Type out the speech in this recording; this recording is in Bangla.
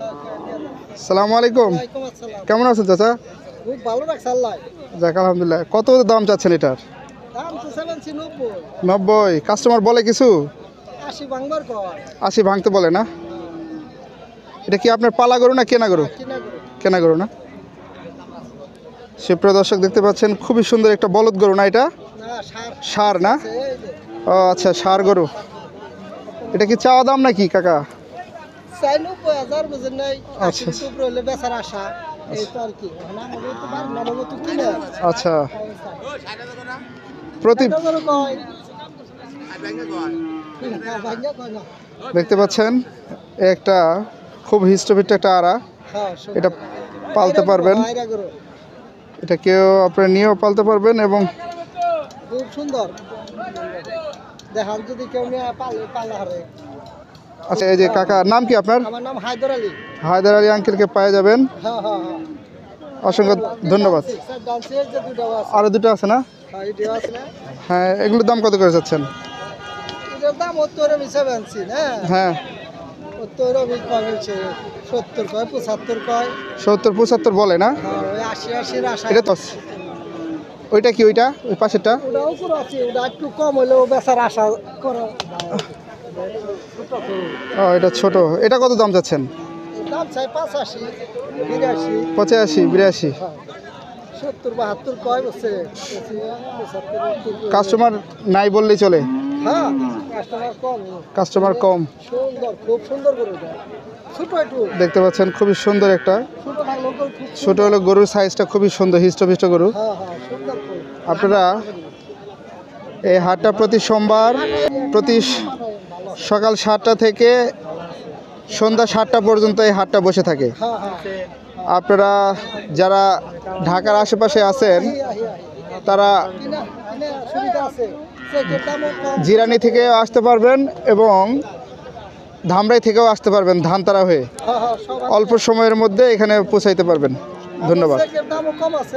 আসসালামু আলাইকুম। কেমন আছেন চাচা? খুব ভালো রাখছে আল্লাহ। যাক আলহামদুলিল্লাহ। কত দাম চাচ্ছেন এটার? দাম তো 90। 90। কাস্টমার বলে কিছু? 80 ভাঙবার কয়। 80 ভাঙতে বলে না? এটা কি আপনার পালা গরু না কেনা গরু? কিনা করে। কেনা গরু না? সুপ্রিয় দর্শক দেখতে পাচ্ছেন খুবই সুন্দর একটা বলদ গরু না এটা? না সার ষাঁড় না? আছে এই যে। ও আচ্ছা, ষাঁড় গরু। এটা কি চাওয়া দাম নাকি কাকা? 90,000 বুঝেন নাই। আচ্ছা। 80 উপরে হলে বেচার আশা। এই তো আর কি। না হবে তো পার না হবে তো কিনা। আচ্ছা, প্রতি কত করে কয়? ভাঙা কয় না। দেখতে পাচ্ছেন একটা খুব হিস্টোপিট একটা আড়া। হ্যাঁ এটা পালতে পারবেন। আইরা গরু। এটা কেউ আপনার নিয়েও পালতে পারবেন এবং খুব সুন্দর। দেখান যদি কেউ নিয়ে পালা হারে। আচ্ছা, এই যে কাকা নাম কি আপনার? আমার নাম হায়দার আলী। হায়দার আলী আঙ্কেলকে পেয়ে যাবেন। হ্যাঁ হ্যাঁ হ্যাঁ। অসংখ্য ধন্যবাদ। স্যার ডান্সের যে দুটো আছে। আরও দুটো আছে না? হ্যাঁ এই দেওয়া আছে না। হ্যাঁ, এগুলোর দাম কত করে যাচ্ছেন? এটার দাম 70 হিসাবে আনছি না। হ্যাঁ, 70 কয় বলছে 70 কয় 75 কয়। 70-75 বলে না? হ্যাঁ ওই 80 আশা। এটা তো ওইটা কি ওইটা ওই পাশেরটা? ওটাও করে আছে, ওটা একটু কম হলেও বেচার আশা করো। ও এটা ছোট। এটা কত দাম যাচ্ছেন? দাম চাই 85, 82, 85-82। 70 72 কয় বলছে। 75 কাস্টমার নাই বললেই চলে? হ্যাঁ কাস্টমার কম। কাস্টমার কম। সুন্দর খুব সুন্দর করে এটা। ছোট একটু দেখতে পাচ্ছেন খুবই সুন্দর একটা ছোট ভাই লোক খুব ছোট হলো গরুর সাইজটা খুবই সুন্দর, হিষ্টপিষ্ট গরু। হ্যাঁ হ্যাঁ সুন্দর খুব। আপনারা এই হাটটা প্রতি সোমবার প্রতি সকাল 7টা থেকে সন্ধ্যা 7টা পর্যন্ত এই হাটটা বসে থাকে। হ্যাঁ হ্যাঁ আপনারা যারা ঢাকার আশেপাশে আছেন তারা কিনা কিনা সুবিধা আছে। চেকের দামও কম। জিরানি থেকেও আসতে পারবেন এবং ধামরাই থেকেও আসতে পারবেন ধানতারা হয়ে। হ্যাঁ হ্যাঁ সব অল্প সময়ের মধ্যে এখানে পৌঁছাইতে পারবেন। ধন্যবাদ। চেকের দামও কম আছে।